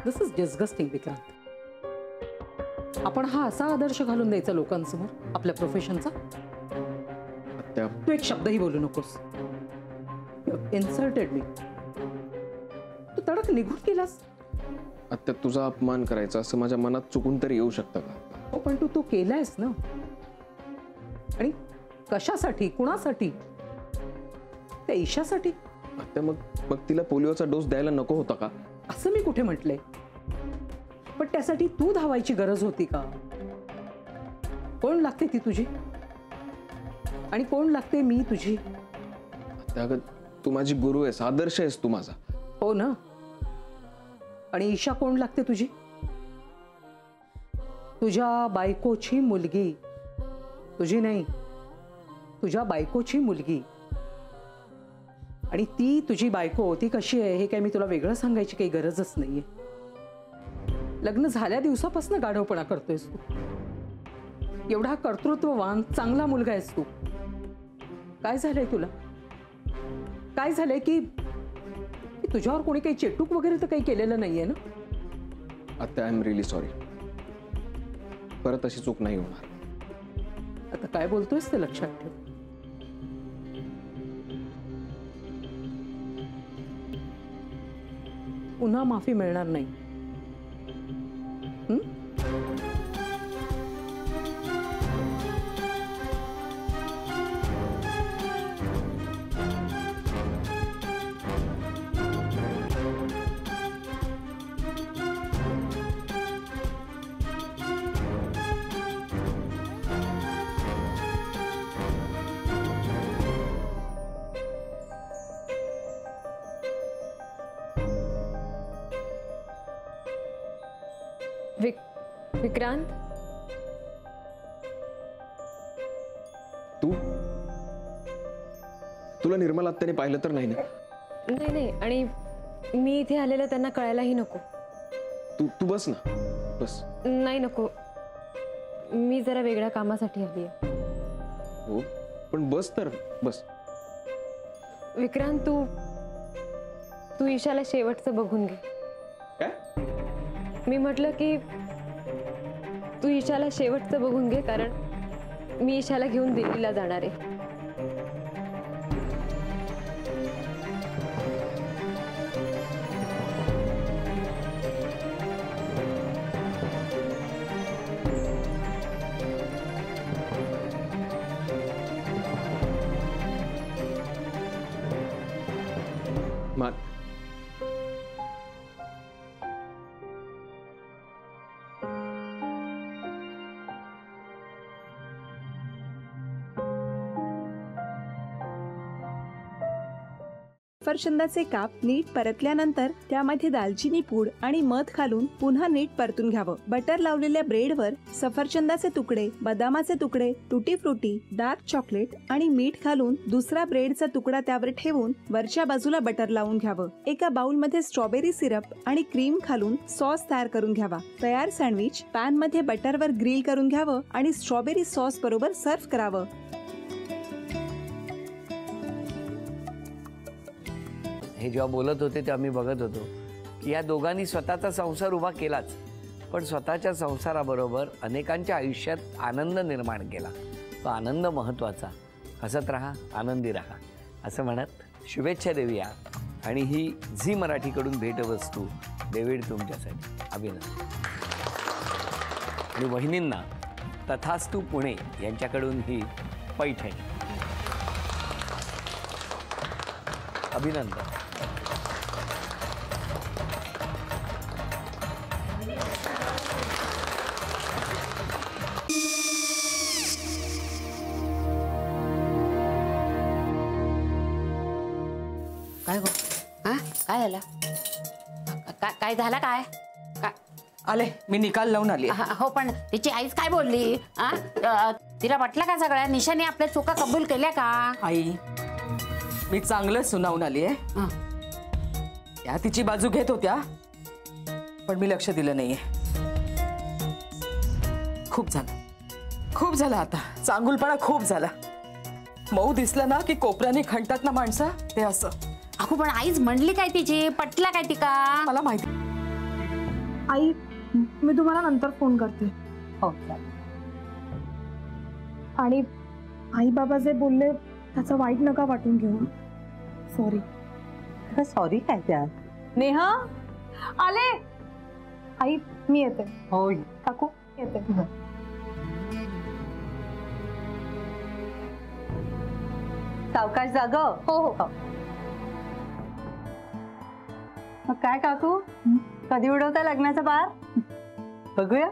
This is disgusting Vikrant. आपण हा असा आदर्श घालून द्यायचा लोकांसमोर आपल्या प्रोफेशनचा. तू एक शब्दही बोलू नकोस. इन्सल्टेड मी. तू तडक निघून गेलास. आत्या तुझा अपमान करायचा असं माझ्या मनात चुकून तरी येऊ शकतं का? हो पण तू तो केलायस ना. आणि कशासाठी, कुणासाठी? त्या ईशासाठी. आत्या मग तिला पोलिओचा डोस द्यायला नको होता का? असं मी कुठे म्हटलंय. पण त्यासाठी तू धावायची गरज होती का? कोण लागते ती तुझी आणि कोण लागते मी तुझी? अगं तू माझी गुरु आहेस, आदर्श आहेस तू माझा. हो ना. आणि ईशा कोण लागते तुझी? तुझ्या बायकोची मुलगी. तुझी नाही, तुझ्या बायकोची मुलगी. आणि ती तुझी बायको ती कशी आहे हे काय मी तुला वेगळं सांगायची काही गरजच नाहीये. लग्न झाल्या दिवसापासून गाढवपणा करतोयस तू. एवढा कर्तृत्ववान चांगला मुलगा आहेस तू. काय झालंय तुला? काय झालंय की तुझ्यावर कोणी काही चेटूक वगैरे तर काही केलेलं नाहीये ना? आत्या आय एम रिअली सॉरी. परत अशी चूक नाही होणार. आता काय बोलतोयस ते लक्षात ठेव. पुन्हा माफी मिळणार नाही. विक्रांत, तुला निर्मला आत्याने पाहिलं तर नाही ना? नाही नाही. आणि मी इथे आलेलं त्यांना कळायलाही नको. तू बस ना, बस. नाही नको. मी जरा वेगळ्या कामासाठी आली आहे. हो पण बस तर बस. विक्रांत, तू ईशाला शेवटचं बघून घे. काय? मी म्हटलं की तू ईशाला शेवटचं बघून घे, कारण मी ईशाला घेऊन दिल्लीला जाणार आहे. सफरचंदाचे काप नीट परतल्यानंतर त्यामध्ये दालचिनी पूड आणि मध घालून पुन्हा नीट परतून घ्यावं. बटर लावलेल्या ब्रेडवर सफरचंदाचे तुकडे, बदामाचे तुकडे, टुटी फ्रुटी, डार्क चॉकलेट आणि मीठ घालून दुसरा ब्रेडचा तुकडा त्यावर ठेवून वरच्या बाजूला बटर लावून घ्यावं. एका बाउलमध्ये स्ट्रॉबेरी सिरप आणि क्रीम घालून सॉस तयार करून घ्यावा. तयार सँडविच पॅन मध्ये बटरवर ग्रिल करून घ्यावं आणि स्ट्रॉबेरी सॉस बरोबर सर्व्ह करावं. हे जेव्हा बोलत होते तेव्हा मी बघत होतो की या दोघांनी स्वतःचा संसार उभा केलाच, पण स्वतःच्या संसाराबरोबर अनेकांच्या आयुष्यात आनंद निर्माण केला. तो आनंद महत्त्वाचा. हसत राहा, आनंदी राहा असं म्हणत शुभेच्छा देऊया. आणि ही झी मराठीकडून भेटवस्तू डेव्हिड तुमच्यासाठी. अभिनंदन. आणि वहिनींना तथास्तू पुणे यांच्याकडून ही पैठणी. अभिनंदन. काय गो? हा काय झालं? काय झालं? काय आले मी निकाल लावून आली. हो पण तिची आईच काय बोलली? तिला वाटलं का सगळ्या निशाने आपल्या चुका कबूल केल्या का? आई मी चांगलं सुनावून आली आहे. त्या तिची बाजू घेत होत्या पण मी लक्ष दिलं नाहीये. खूप झालं आता. चांगुलपणा खूप झाला. मऊ दिसलं ना की कोपऱ्याने खणतात ना माणसं, ते असं. अहो पण आईच म्हणली काय तिची? पटला काय तिका? मला माहिती आई मी तुम्हाला नंतर फोन करते. हो चालेल. आणि आई बाबा जे बोलले त्याचं वाईट नका वाटून घेऊ. सॉरी. सॉरी काय त्या? नेहा आले. आई मी येते. हो काकू येते. सावकाश जाग. हो हो. मग काय काकू, कधी उडवता लग्नाचा बार? बघूया.